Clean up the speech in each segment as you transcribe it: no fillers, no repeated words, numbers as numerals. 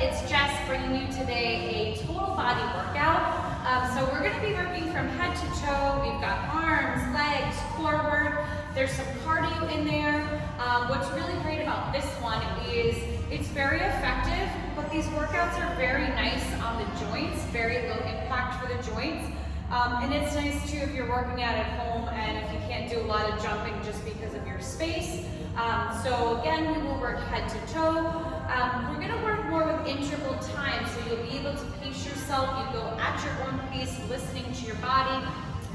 it's Jess bringing you today a total body workout. So we're going to be working from head to toe. We've got arms, legs, core work. There's some cardio in there. What's really great about this one is it's very effective, but these workouts are very nice on the joints, very low impact for the joints. And it's nice too if you're working out at home and if you can't do a lot of jumping just because of your space. So again, we will work head to toe. We're going to work more with interval time, so you'll be able to pace yourself. You go at your own pace, listening to your body.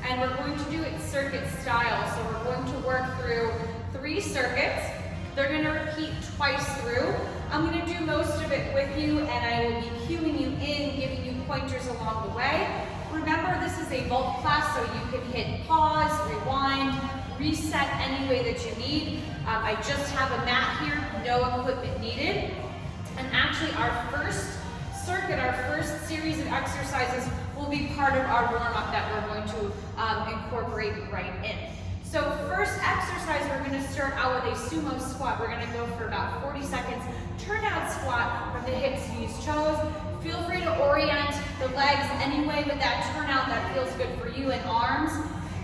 And we're going to do it circuit style. So we're going to work through 3 circuits. They're going to repeat twice through. I'm going to do most of it with you, and I will be cueing you in, giving you pointers along the way. Remember, this is a vault class, so you can hit pause, rewind, reset any way that you need. I just have a mat here, no equipment needed. And actually our first circuit, our first series of exercises will be part of our warm-up that we're going to incorporate right in. So first exercise, we're going to start out with a sumo squat. We're going to go for about 40 seconds. Turnout squat from the hips, knees, toes. Feel free to orient the legs any way with that turnout that feels good for you, and arms.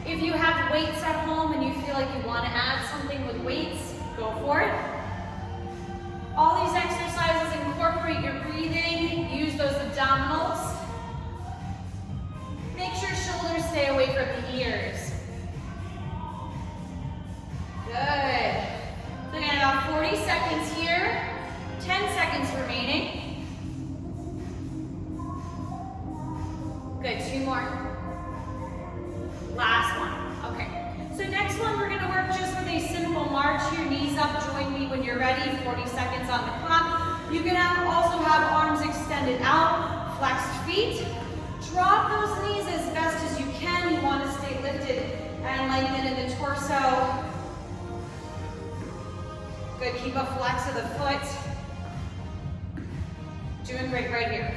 If you have weights at home and you feel like you want to add something with weights, go for it. All these exercises incorporate your breathing. Use those abdominals. Make sure shoulders stay away from the ears. Good. So again, about 40 seconds here. 10 seconds remaining. Good, 2 more. Last one. Okay. So next one, we're going to work just with a simple march here. Knees up. Join me when you're ready. 40 seconds on the clock. You can also have arms extended out, flexed feet. Drop those knees as best as you can. You want to stay lifted and lengthen in the torso. Good. Keep a flex of the foot. Doing great right here.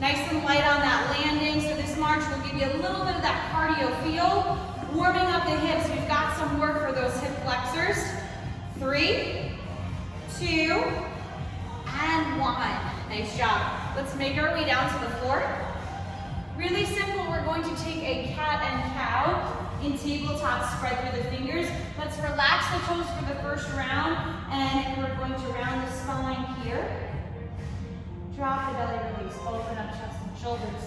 Nice and light on that landing. So this march will give you a little bit of that cardio feel. Warming up the hips. We've got some work for those hip flexors. 3, 2, and 1. Nice job. Let's make our way down to the floor. Really simple. We're going to take a cat and cow in tabletop, spread through the fingers. Let's relax the toes for the first round, and we're going to round the spine here. Drop the belly, release, open up chest and shoulders.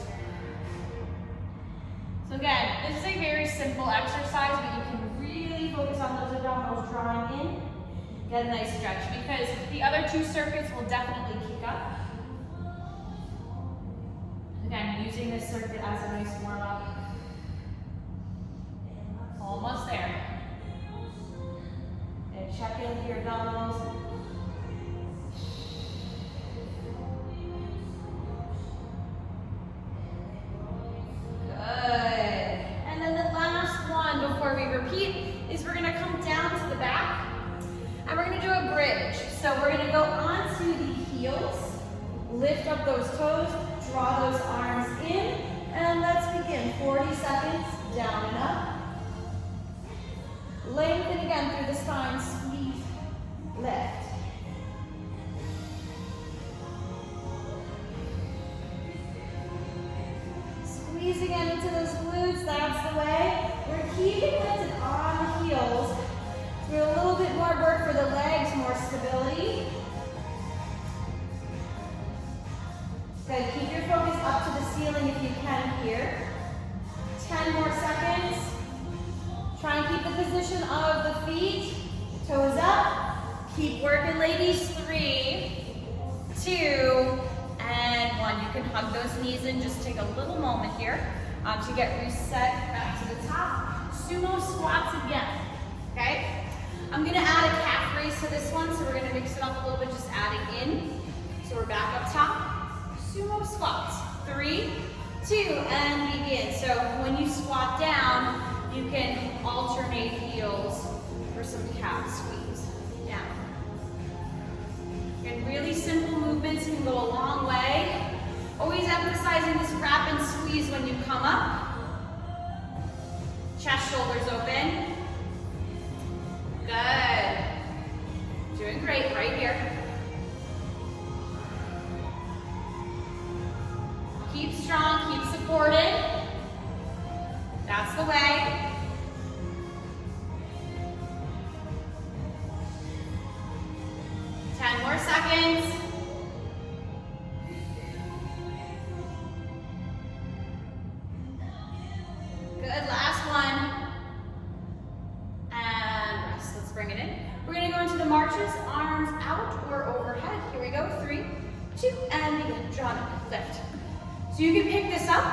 So again, this is a very simple exercise, but you can really focus on those abdominals drawing in. Get a nice stretch, because the other 2 circuits will definitely kick up. Again, using this circuit as a nice warm-up. Almost there. And check in with your abdominals. Good. And then the last one before we repeat is we're going to come down to the back and we're going to do a bridge. So we're going to go onto the heels, lift up those toes, draw those arms in, and let's begin. 40 seconds, down and up. Lengthen again through the spine, squeeze, lift. Squeeze again into those glutes, that's the way. We're keeping lifted on the heels. So a little bit more work for the legs, more stability. Good, keep your focus up to the ceiling if you can here. 10 more seconds. Try and keep the position of the feet. Toes up. Keep working, ladies. 3, 2, and 1. You can hug those knees in. Just take a little moment here to get reset back to the top. Sumo squats again. Okay? I'm going to add a calf raise to this one, so we're going to mix it up a little bit, just adding in. So we're back up top. Sumo squats. 3, 2, and begin. So when you squat down, you can alternate heels for some calf squeeze. Down. And really simple movements can go a long way. Always emphasizing this wrap and squeeze when you come up. Chest, shoulders open. Good. Doing great right here. seconds. Good, last one. And rest, let's bring it in. We're gonna go into the marches, arms out or overhead. Here we go, 3, 2, and begin. Draw it, lift. So you can pick this up.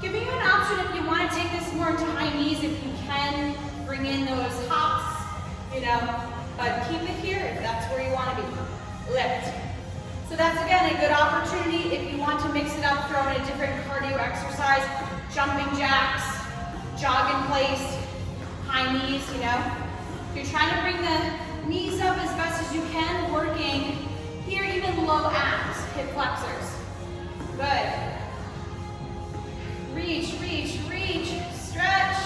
Giving you an option if you want to take this more into high knees, if you can bring in those hops, you know, but keep it here if that's where you want to be. Lift. So that's again a good opportunity if you want to mix it up, throw in a different cardio exercise, jumping jacks, jog in place, high knees, you know. If you're trying to bring the knees up as best as you can, working here, even low abs, hip flexors. Good. Reach, reach, reach, stretch.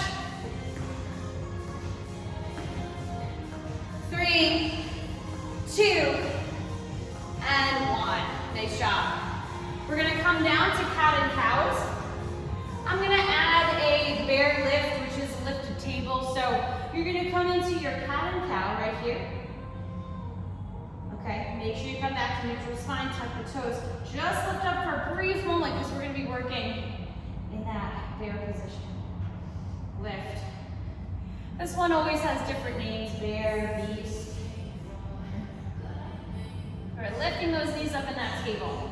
3, 2, and 1. Nice job. We're gonna come down to cat and cows. I'm gonna add a bear lift, which is a lifted table. So you're gonna come into your cat and cow right here. Okay, make sure you come back to neutral spine, tuck the toes. Just lift up for a brief moment because we're gonna be working in that bear position. Lift. This one always has different names, bear, beast. All right, lifting those knees up in that table.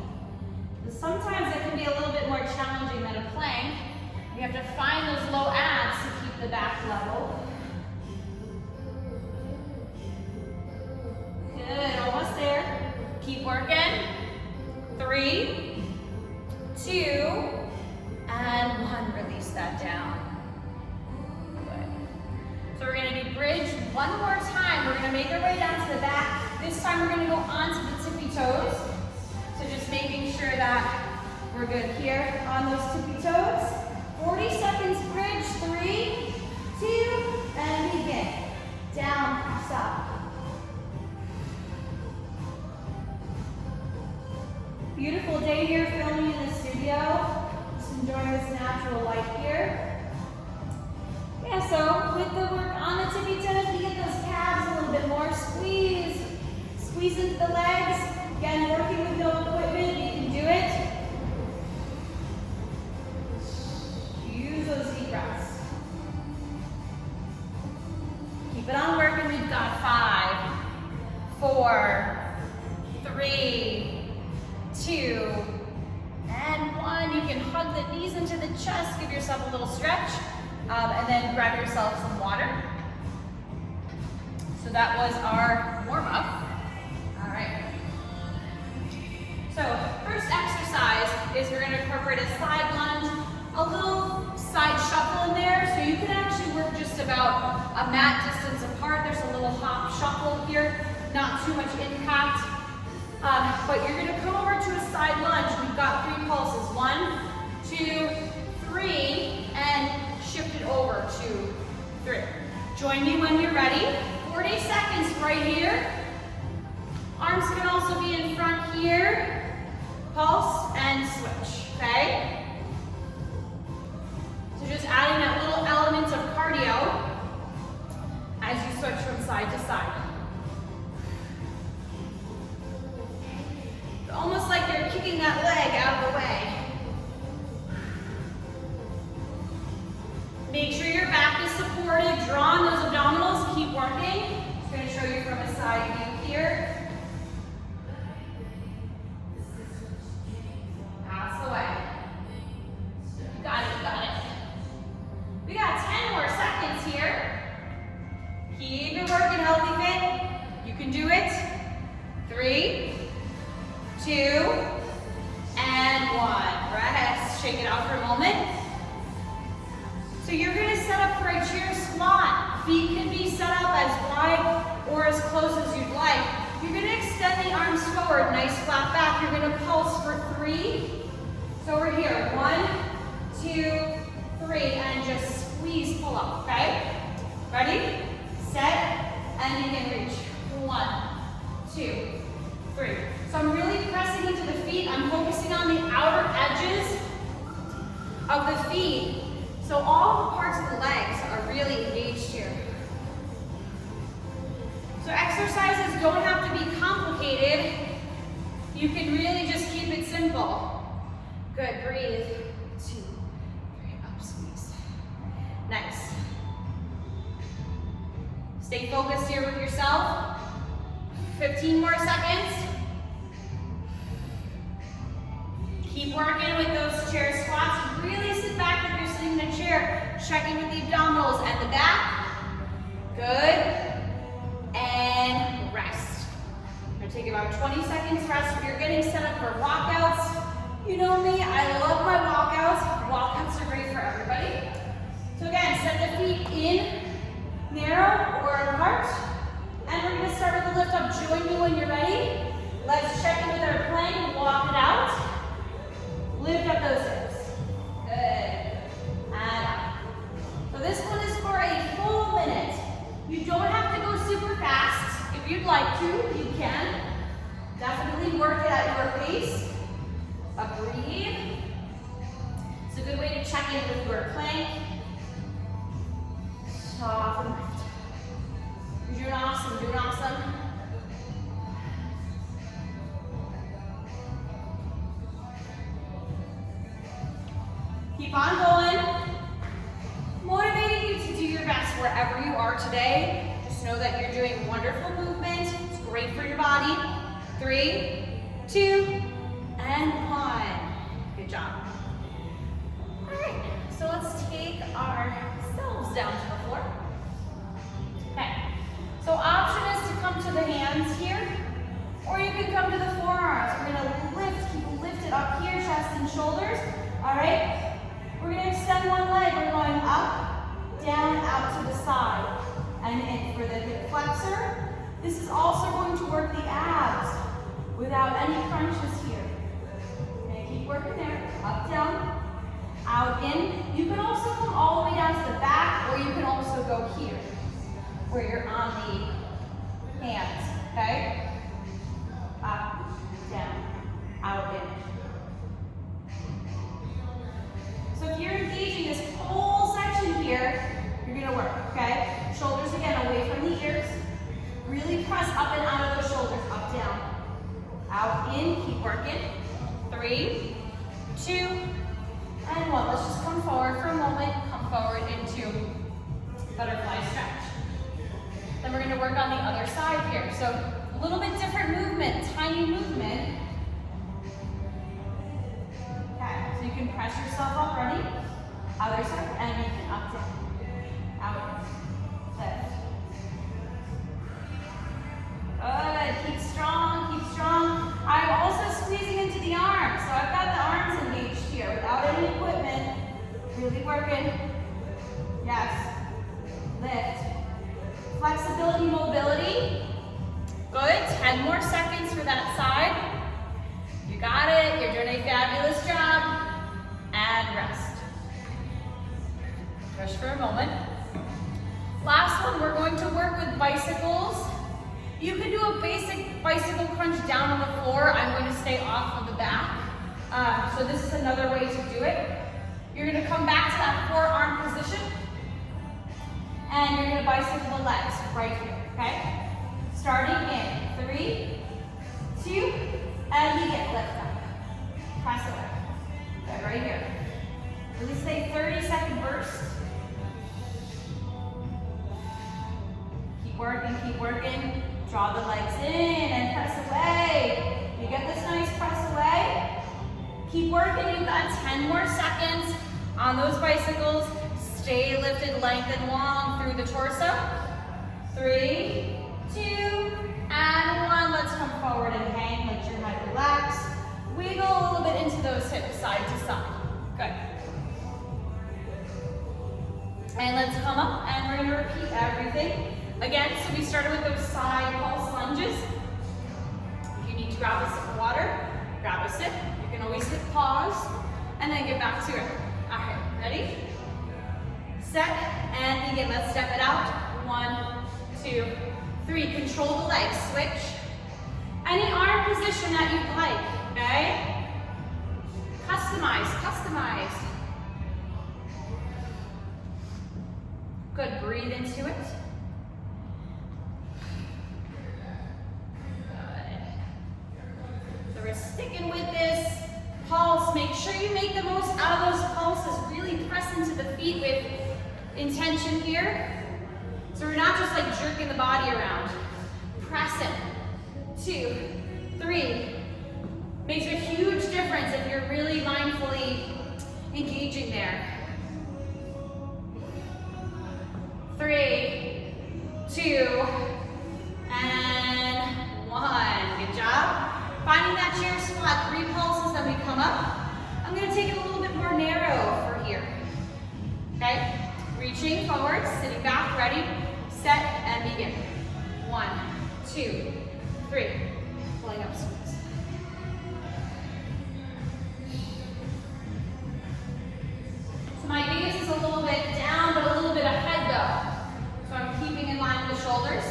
Sometimes it can be a little bit more challenging than a plank. You have to find those low abs to keep the back level. Good, almost there. Keep working. 3, 2, and 1. Release that down. Good. So we're gonna do bridge one more time. We're gonna make our way down to the back. This time we're gonna go onto the tippy toes. So just making sure that we're good here on those tippy toes. 40 seconds bridge. 3, 2, and begin. Down, press up. Beautiful day here filming in the studio. Just enjoying this natural light here. Yeah, so with the work on the tippy toes, we get those calves a little bit more. Squeeze. Squeeze into the legs. Again, working with no equipment, you can do it. Use those deep breaths. Keep it on working. We've got 5, 4, 3, 2, and 1. You can hug the knees into the chest, give yourself a little stretch, and then grab yourself some water. So that was our warm-up. All right. So first exercise is we're going to incorporate a side lunge, a little side shuffle in there. So you can actually work just about a mat distance apart. There's a little hop shuffle here, not too much impact. But you're going to come over to a side lunge. We've got 3 pulses. 1, 2, 3, and shift it over. 2, 3. Join me when you're ready. 40 seconds right here. Arms can also be in front here. Pulse and switch, okay? So just adding that little element of cardio as you switch from side to side. Almost like you're kicking that leg out of the way. Make sure your back is supported. Draw on those abdominals. Keep working. Just going to show you from a side view here. That's the way. You got it, you got it. We got 10 more seconds here. Keep it working, healthy fit. You can do it. 3, 2, and 1. Rest. Shake it out for a moment. So you're going to set up for a chair squat. Feet can be set up as wide or as close as you'd like. You're going to extend the arms forward, nice flat back. You're going to pulse for 3. So we're here. 1, 2, 3, and just squeeze, pull up, okay? Ready, set, and you can reach. 1, 2, 3. So I'm really pressing into the feet. I'm focusing on the outer edges of the feet. So all the parts of the legs are really engaged here. So exercises don't have to be complicated. complicated, you can really just keep it simple. Good, breathe. 2, 3, up, squeeze. Nice. Stay focused here with yourself. 15 more seconds. Keep working with those chair squats. Really sit back if you're sitting in a chair. Checking with the abdominals and the back. Good. And rest. I'm going to take about 20 seconds rest. If you're getting set up for walkouts, you know me, I love my walkouts. Walkouts are great for everybody. So again, set the feet in, narrow or apart. And we're going to start with the lift up. Join me when you're ready. Let's check in with our plank. Walk it out. Lift up those hips. Good. And up. So this one is for a full minute. You don't have to go super fast. If you'd like to, you can. Definitely work it at your pace. Breathe. It's a good way to check in with your plank. Soften lift. You're doing awesome, doing awesome. Keep on going. Motivating you to do your best wherever you are today. Just know that you're doing wonderful movement. It's great for your body. 3, 2, and 1. Good job. All right, so let's take ourselves down to the floor. Okay, so option is to come to the hands here, or you can come to the forearms. We're gonna lift, keep lifted up here, chest and shoulders. All right, we're gonna extend one leg. We're going up, down, out to the side, and in for the hip flexor. This is also going to work the abs without any crunches here. Okay, keep working there. Up, down, out, in. You can also come all the way down to the back, or you can also go here, where you're on the hands, okay? Up, down, out, in. So if you're engaging this whole section here, you're gonna work, okay? Shoulders again away from the ears. Really press up and out of those shoulders, up, down. Out, in, keep working. 3, 2, and 1. Let's just come forward for a moment. Come forward into butterfly stretch. Then we're going to work on the other side here. So a little bit different movement, tiny movement. Okay, so you can press yourself up, ready? Other side, and you can up, down, out, lift. Good, keep strong, keep strong. I'm also squeezing into the arms. So I've got the arms engaged here without any equipment. Really working. Yes. Lift. Flexibility, mobility. Good, 10 more seconds for that side. You got it, you're doing a fabulous job. And rest. Push for a moment. Last one, we're going to work with bicycles. You can do a basic bicycle crunch down on the floor. I'm going to stay off of the back. So this is another way to do it. You're going to come back to that forearm position. And you're going to bicycle the legs right here, okay? Starting in 3, 2, and begin. Lift up. Press away. Okay, right here. Really stay 30-second burst. Keep working, keep working. Draw the legs in and press away. You get this nice press away. Keep working, you've got 10 more seconds on those bicycles. Stay lifted, lengthen long through the torso. 3, 2, and 1. Let's come forward and hang, let your head relax. Wiggle a little bit into those hips, side to side. Good. And let's come up and we're gonna repeat everything. Again, so we started with those side pulse lunges. If you need to grab a sip of water, grab a sip. You can always hit pause and then get back to it. All right, ready? Set and begin. Let's step it out. 1, 2, 3. Control the legs. Switch. Any arm position that you'd like, okay? Customize, customize. Good, breathe into it. Good. sticking with this. Pulse, make sure you make the most out of those pulses. Really press into the feet with intention here. So we're not just like jerking the body around. Press it. 2, 3. Makes a huge difference if you're really mindfully engaging there. 3, 2, and 1. Good job. Finding that chair squat, 3 pulses, then we come up. I'm gonna take it a little bit more narrow for here. Okay? Reaching forward, sitting back, ready, set, and begin. 1, 2, 3. Pulling up squats. So my gaze is a little bit down, but a little bit ahead though. So I'm keeping in line with the shoulders.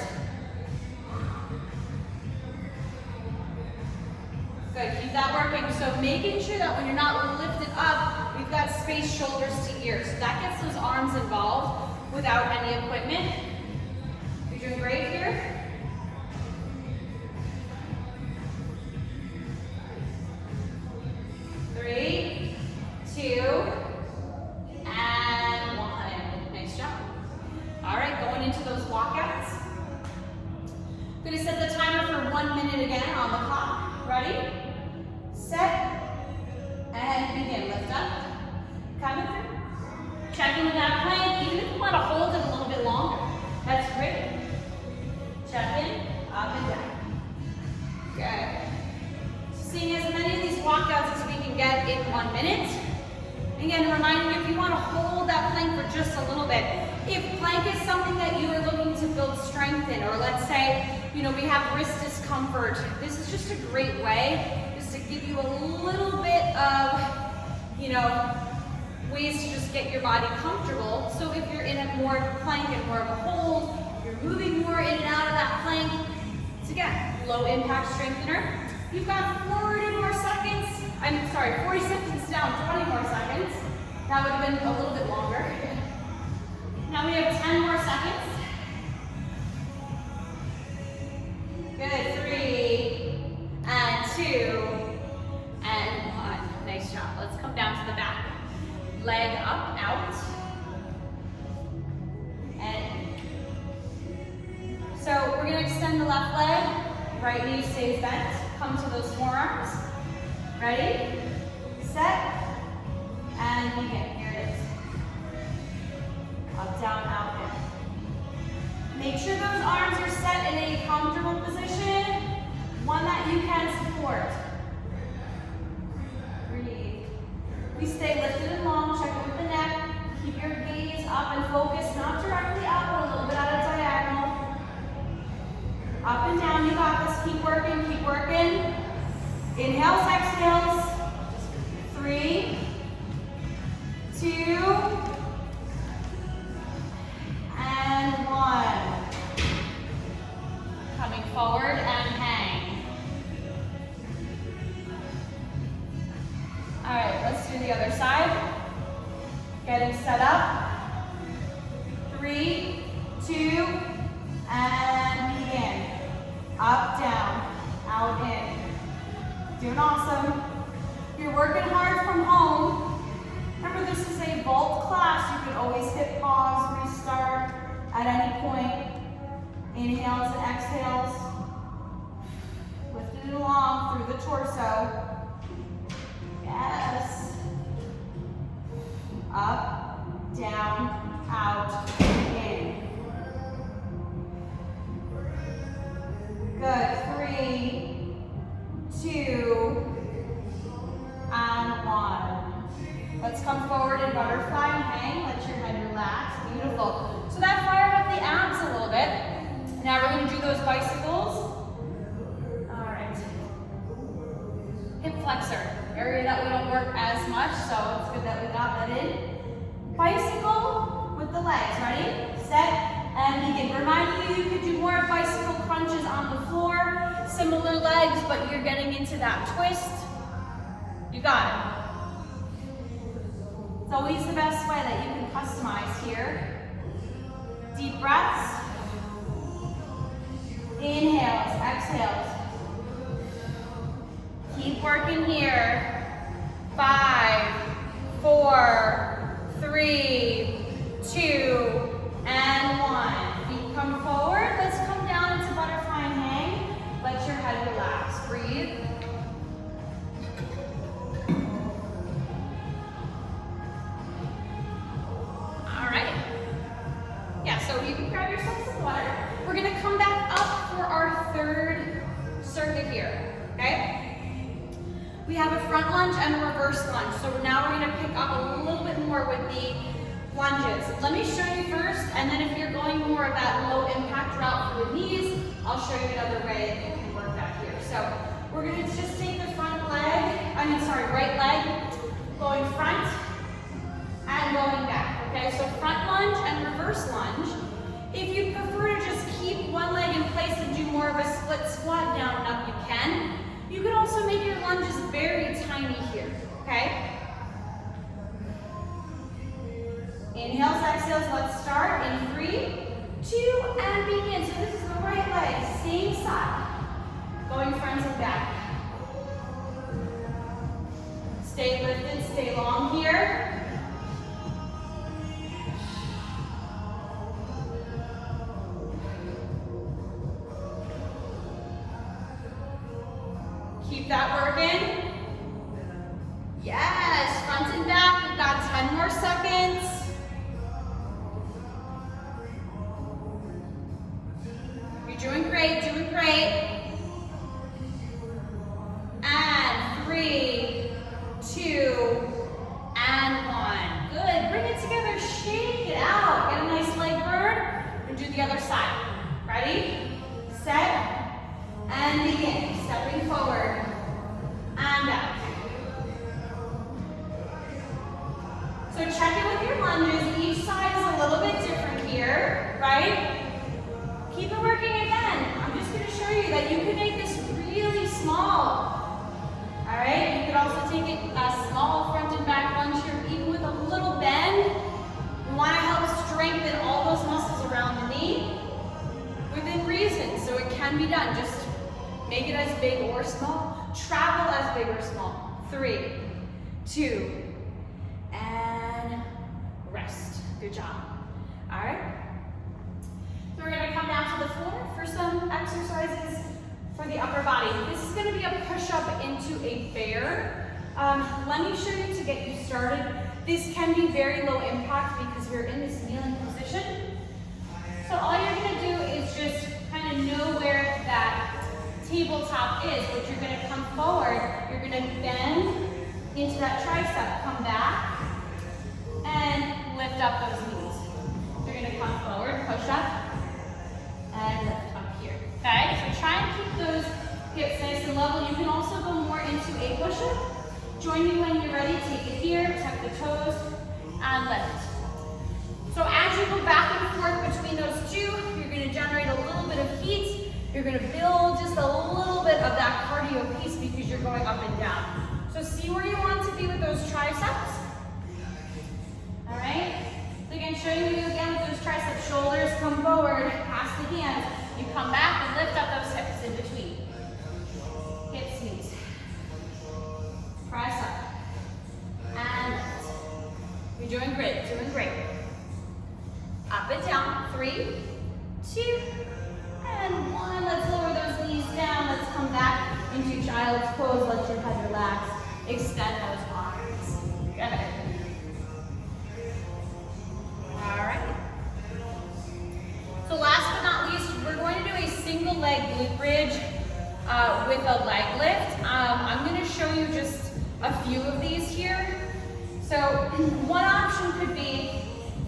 Good, keep that working. So making sure that when you're not lifted up, we've got space shoulders to ears. So that gets those arms involved without any equipment. You're doing great here. Three, 2, and 1. Nice job. All right, going into those walkouts. I'm going to set the timer for 1 minute again on the clock. Ready? Set, and begin. Lift up, coming through. Checking with that plank, even if you want to hold it a little bit longer. That's great. Check in, up and down. Good. Seeing as many of these walkouts as we can get in 1 minute. Again, reminding you if you want to hold that plank for just a little bit. If plank is something that you are looking to build strength in, or let's say, we have wrist discomfort, this is just a great way just to give you a little bit of, ways to just get your body comfortable. So if you're in a more of a plank and more of a hold, you're moving more in and out of that plank. It's again, low impact strengthener. You've got 40 more seconds. 40 seconds down, 20 more seconds. That would have been a little bit longer. Now we have 10 more seconds. Good, 3, and 2, and 1. Nice job. Let's come down to the back. Leg up, out. And so we're gonna extend the left leg. Right knee stays bent. Come to those forearms. Ready, set, and begin. Here it is. Up, down, out, in. Make sure those arms are set in a comfortable position, one that you can support. Breathe. We stay lifted and long, check in with the neck. Keep your gaze up and focus, not directly up, but a little bit at a diagonal. Up and down, you got this. Keep working, keep working. Inhales, exhales. 3, 2, and 1. Coming forward and hang. All right, let's do the other side. Getting set up. 3, 2, and begin. Up, down, out, in. Doing awesome. If you're working hard from home, remember this is a vault class. You can always hit pause, restart at any point. Inhales and exhales. Lift it along through the torso. Yes. Up, down, out, in. Good. 3, 2, and 1. Let's come forward in butterfly and hang. Let your head relax. Beautiful. So that fired up the abs a little bit. Now we're going to do those bicycles. All right. Hip flexor, area that we don't work as much, so it's good that we got that in. Bicycle with the legs. Ready, set, and begin. Reminding you, you could do more bicycle crunches on the floor. Similar legs, but you're getting into that twist. You got it. It's always the best way that you can customize here. Deep breaths. Inhales, exhales. Keep Keep working here. 5, 4, 3, 2, and 1. Feet come forward. Let's come down into butterfly and hang. Let your head relax. Breathe. All right. Yeah, so you can grab yourself some water. We're going to come back up for our third circuit here, okay? We have a front lunge and a reverse lunge. So now we're going to pick up a little bit more with the lunges. Let me show you first, and then if you're going more of that low impact route for the knees, I'll show you another way that you can work that here. So we're going to just take the right leg, going front and going back, okay? So front lunge and reverse lunge. If you prefer to just keep one leg in place and do more of a split squat down and up, you can. You can also make your lunges very tiny here, okay? Inhales, exhales, let's start in 3, 2, and begin. So this is the right leg, same side, going front and back. Stay lifted, stay long here. Keep that working. Yes, front and back. We've got 10 more seconds. You're doing great, doing great. And 3, 2, and 1. Good, bring it together, shake it out. Get a nice leg burn, and do the other side. Ready, set, and begin. Stepping forward, and back. So check it with your lunges. Each side is a little bit different here, right? Keep it working again. I'm just going to show you that you can make this really small. All right, you could also take it a small front and back lunge here, even with a little bend. We want to help strengthen all those muscles around the knee within reason, so it can be done. Just make it as big or small. Travel as big or small. 3, 2, and rest. Good job. All right. So we're going to come down to the floor for some exercises for the upper body. This is going to be a push-up into a bear. Let me show you to get you started. This can be very low impact because we're in this kneeling position. So all you're going to do is just kind of know where that tabletop is. What you're going to come forward, you're going to bend into that tricep, come back, and lift up those knees. You're going to come forward, push up, and lift up here. Okay, so try and keep those hips nice and level. You can also go more into a push-up. Join me when you're ready. Take it here, tuck the toes, and lift. So as you go back and forth between those two, you're going to generate a little bit of heat. You're going to build just a little bit of that cardio piece because you're going up and down. So see where you want to be with those triceps. All right. So again, showing you again with those triceps, shoulders come forward, pass the hands. You come back and lift up those hips in between. Hips, knees. Press up. And lift. You're doing great, doing great. Up and down. 3, 2, and 1. Let's lower those knees down. Let's come back into child's pose. Let your head relax. Extend those arms. Good. All right. So last but not least, we're going to do a single leg glute bridge with a leg lift. I'm going to show you just a few of these here. So one option could be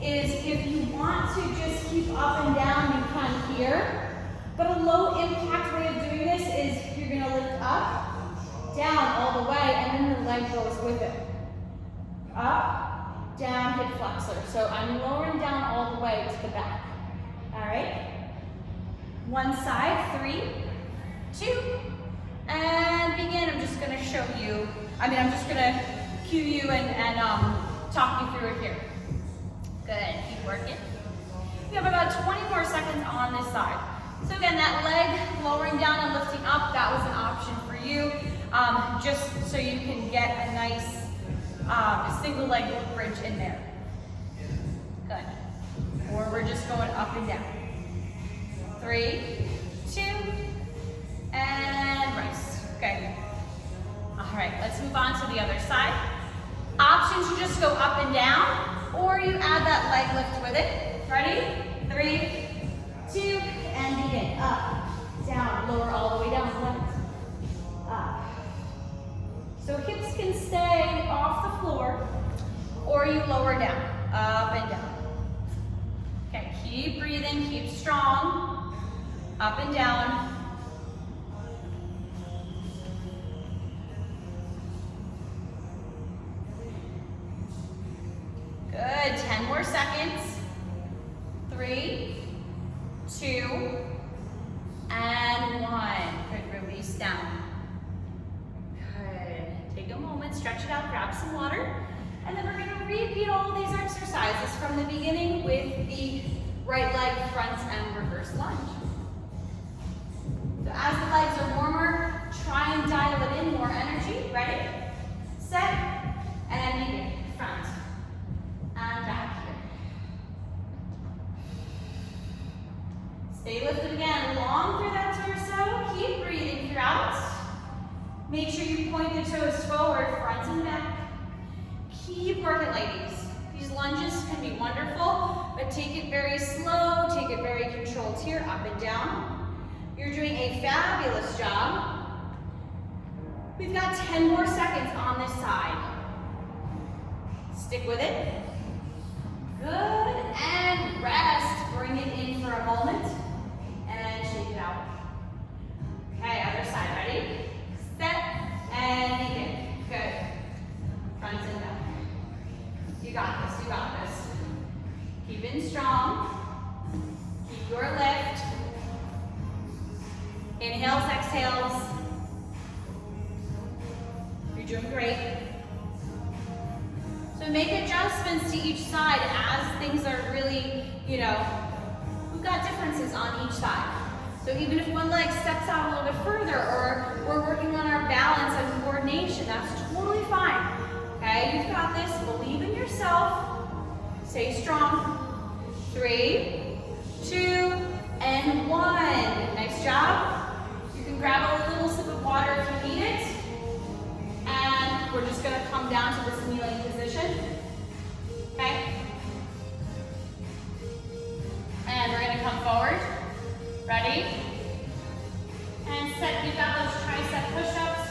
is if you want to just keep up and down, you can here. But a low impact way of doing this is you're going to lift up, down all the way, and then the leg goes with it. Up, down, hip flexor. So I'm lowering down all the way to the back. All right. One side, 3, 2, and begin. I'm just going to show you. I'm just going to cue you and talk you through it here. Good. Keep working. We have about 20 more seconds on this side. So again, that leg lowering down and lifting up, that was an option for for you, just so you can get a nice single leg glute bridge in there. Good. Or we're just going up and down. 3, 2, and rest. Good. All right, let's move on to the other side. Option to just go up and down, or you add that leg lift with it. Ready? 3, 2, and begin. Up, down, lower all the way down, left, up. So hips can stay off the floor, or you lower down, up and down. Okay, keep breathing, keep strong, up and down. Good, 10 more seconds. 3, 2, and 1. Good, release down. Good, take a moment, stretch it out, grab some water, and then we're gonna repeat all these exercises from the beginning with the right leg front and reverse lunge. So as the legs are warmer, try and dial it in, more energy. Ready, set, and begin. Front. And back here. Stay lifted again, long through that torso. Keep breathing throughout. Make sure you point the toes forward, front and back. Keep working, ladies. These lunges can be wonderful, but take it very slow, take it very controlled here, up and down. You're doing a fabulous job. We've got 10 more seconds on this side. Stick with it. Good, and rest. Bring it in for a moment, and shake it out. Okay, other side, ready? Set, and begin. Good. Front and back. You got this, you got this. Keep in strong. Keep your lift. Inhales, exhales. You're doing great. So make adjustments to each side as things are really, we've got differences on each side. So even if one leg steps out a little bit further, or we're working on our balance and coordination, that's totally fine. Okay, you've got this. Believe in yourself. Stay strong. 3, 2, and 1. Nice job. You can grab a little sip of water if you need it. And we're just going to come down to this kneeling position. Okay? And we're going to come forward. Ready? And set. You've got those tricep push-ups.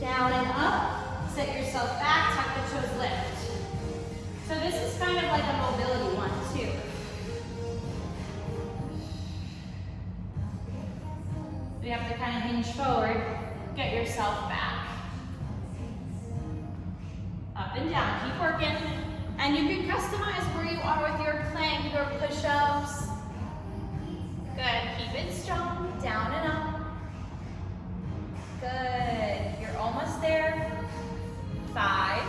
Down and up. Set yourself back. Tuck the toes, lift. So this is kind of like a mobility one, too. So you have to kind of hinge forward. Get yourself back. Up and down, keep working. And you can customize where you are with your plank, your push-ups. Good, keep it strong, down and up. Good, you're almost there. 5,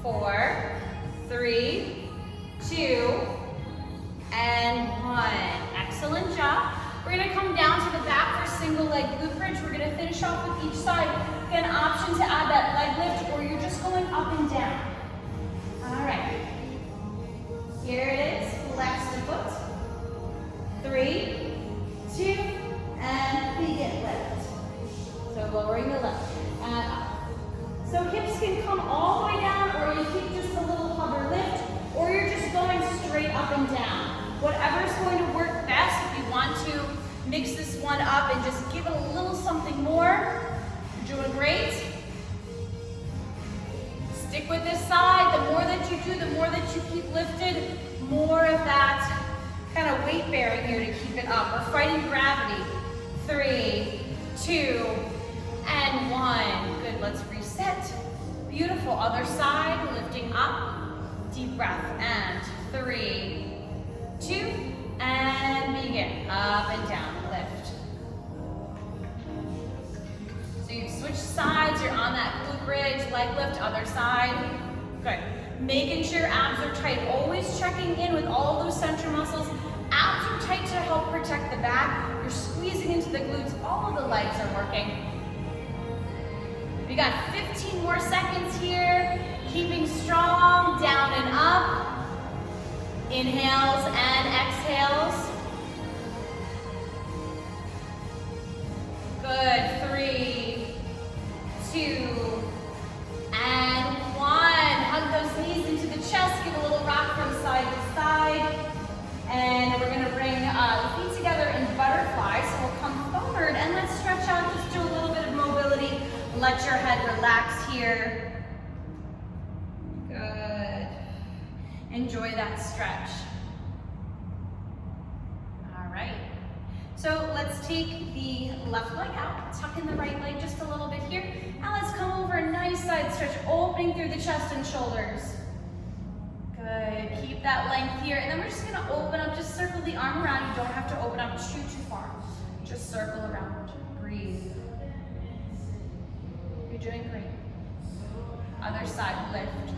4, 3, 2, and 1. Excellent job. We're gonna come down to the back for single leg glute bridge. We're gonna finish off with each side. Get an option to add that leg lift, or you're just going up and down. All right. Here it is. Flex the foot. 3, 2, and begin lift. So lowering the left and up. So hips can come all the way down, or you keep just a little hover lift, or you're just going straight up and down. Whatever's going to work best. If you want to mix this one up and just give it a little something more, you're doing great. Stick with this side. The more that you do, the more that you keep lifted, more of that kind of weight bearing here to keep it up. We're fighting gravity. 3, 2, and 1. Good, let's reset. Beautiful, other side, lifting up. Deep breath, and 3, 2, and begin. Up and down, lift. So you've switched sides, you're on that glute bridge, leg lift, other side. Good. Making sure abs are tight, always checking in with all those central muscles. Abs are tight to help protect the back. You're squeezing into the glutes, all of the legs are working. We got 15 more seconds here. Keeping strong, down and up. Inhales and exhales. Good, 3, 2, and 1. Hug those knees into the chest, give a little rock from side to side. And we're gonna bring the feet together in butterfly. So we'll come forward and let's stretch out, just do a little bit of mobility. Let your head relax here. Good. Enjoy that stretch. All right. So let's take the left leg out, tuck in the right leg just a little bit here. Now let's come over a nice side stretch, opening through the chest and shoulders. Good, keep that length here. And then we're just gonna open up, just circle the arm around. You don't have to open up too far. Just circle around, breathe. You're doing great. Other side, lift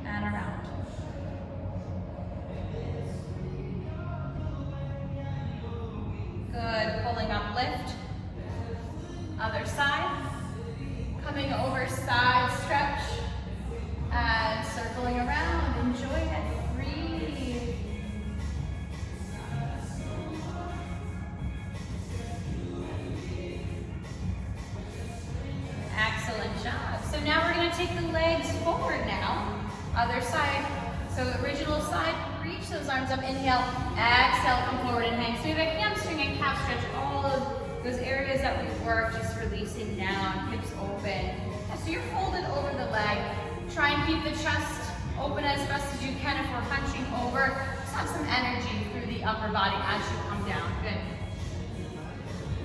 and around. Good, pulling up, lift. Other side. Coming over, side stretch. And circling around, enjoy it, breathe. Excellent job. So now we're gonna take the legs forward now. Other side. So original side, reach those arms up, inhale, exhale, come forward and hang. So we have a hamstring and calf stretch, all of those areas that we work, just releasing down, hips open. So you're folded over the leg. Try and keep the chest open as best as you can if we're hunching over. Just have some energy through the upper body as you come down. Good.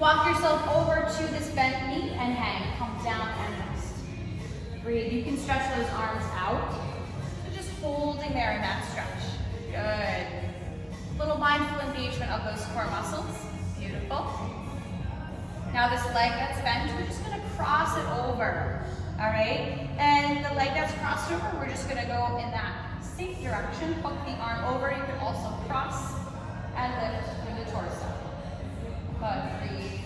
Walk yourself over to this bent knee and hang. Come down and rest. Breathe. You can stretch those arms out. So just holding there in that stretch. Good. Little mindful engagement of those core muscles. Beautiful. Now this leg that's bent, we're just going to cross it over. All right, and the leg that's crossed over, we're just gonna go in that same direction. Hook the arm over. You can also cross and lift through the torso. Good, breathe.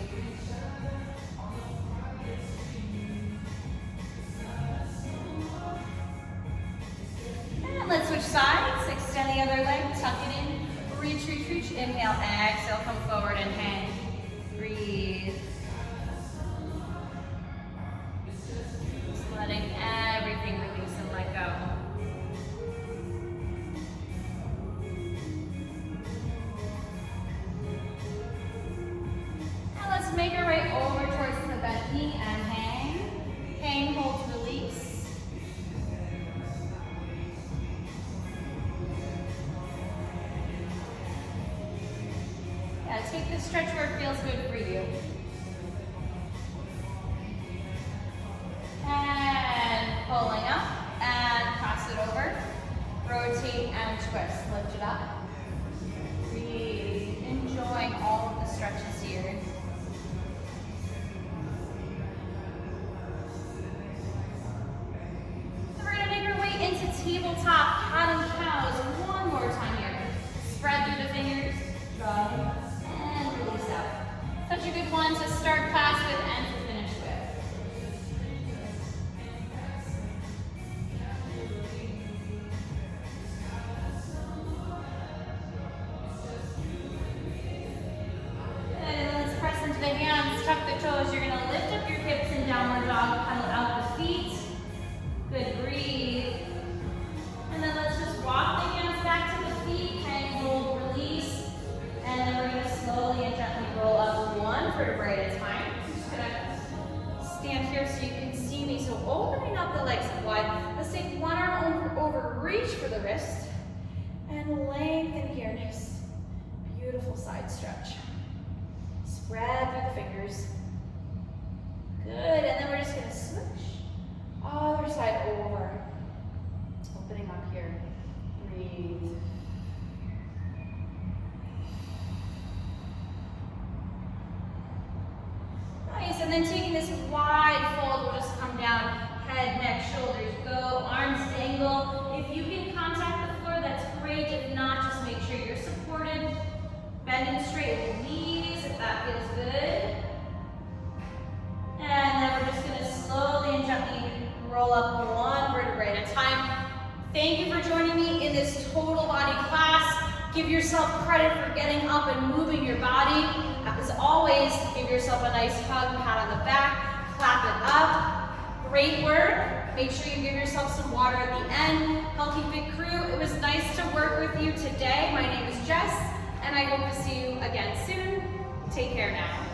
And let's switch sides. Extend the other leg, tuck it in. Reach, reach, reach. Inhale, exhale, come forward and hang. Breathe. Letting everything release and let go. Now let's make our way over towards the bent knee and hang. Hang, hold, release. Yeah, take this stretch where it feels good for you. And pulling up and cross it over. Rotate and twist. Lift it up. Breathe. Enjoying all of the stretches here. So we're going to make our way into tabletop cat and cows one more time here. Spread through the fingers. Drop and release out. Such a good one to start class with and to finish with. The hands, tuck the toes. You're going to lift up your hips in downward dog, pedal out the feet. Good, breathe. And then let's just walk the hands back to the feet, hang, hold, release. And then we're going to slowly and gently roll up one vertebrae at a time. I'm just going to stand here so you can see me. So opening up the legs wide. Let's take one arm over, reach for the wrist. And lengthen here. Nice, beautiful side stretch. Spread through the fingers. Good, and then we're just gonna switch. Other side over. Opening up here. Breathe. Nice, and then taking this wide fold, we'll just come down, head, neck, shoulders, go, arms dangle. If you can contact the floor, that's great. If not, just make sure you're supported. Bending straight with knees, if that feels good. And then we're just going to slowly Give yourself credit for getting up and moving your body. As always, give yourself a nice hug, pat on the back, clap it up. Great work. Make sure you give yourself some water at the end. Healthy Fit Crew, it was nice to work with you today. My name is Jess, and I hope to see you again soon. Take care now.